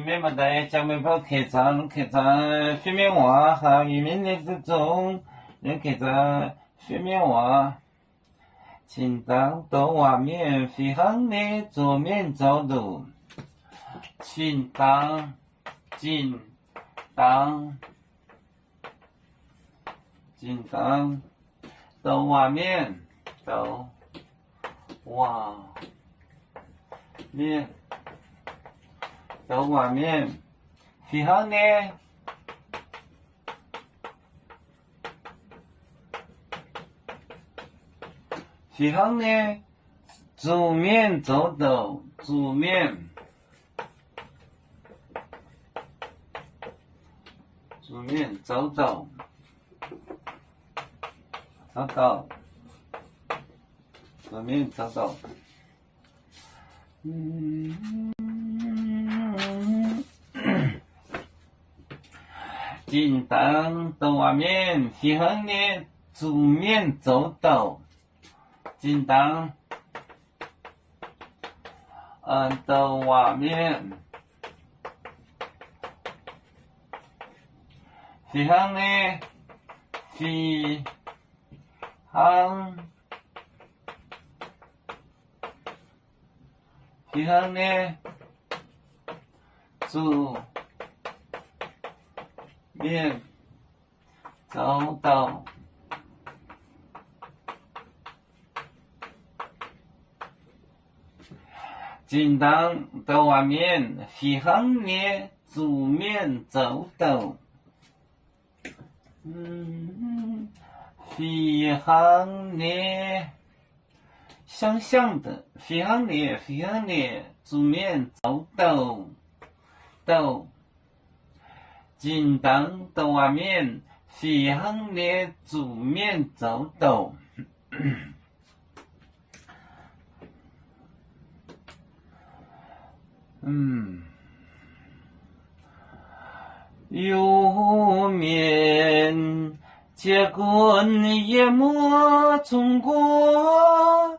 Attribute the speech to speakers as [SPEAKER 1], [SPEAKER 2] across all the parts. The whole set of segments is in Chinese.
[SPEAKER 1] 面么在江北跑客场水面蛙和渔民的之中，人客场水面蛙，清荡到外面飞航的桌面走路，清荡到外面到外面。到外面飞航呢，飞航呢，桌面走走，桌面走走，桌面走走。清荡到外面飞航的桌面走走，清荡到外面飞航的飞航的桌面走走，清荡到外面飞航的桌面走走，飞航的想象的飞航的桌面走走，清荡到外面飞航的桌面走走。有面结棍夜幕中国，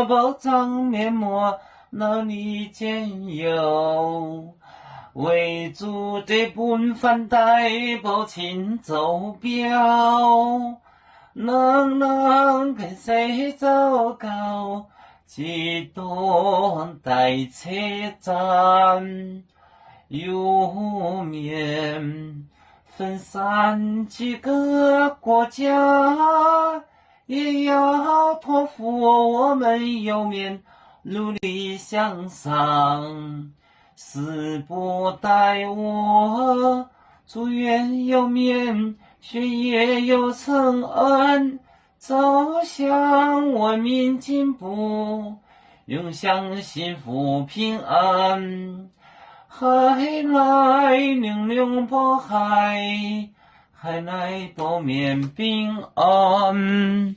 [SPEAKER 1] 包藏面膜哪里见有？为主的本番带报请走表，能跟谁走高？几多待车站，有面分散几个国家，也要托付我们有面努力向上。死不待我，祝愿有面学业有成恩，走向文明进步，永享幸福平安。海来玲波海，海来多面平安。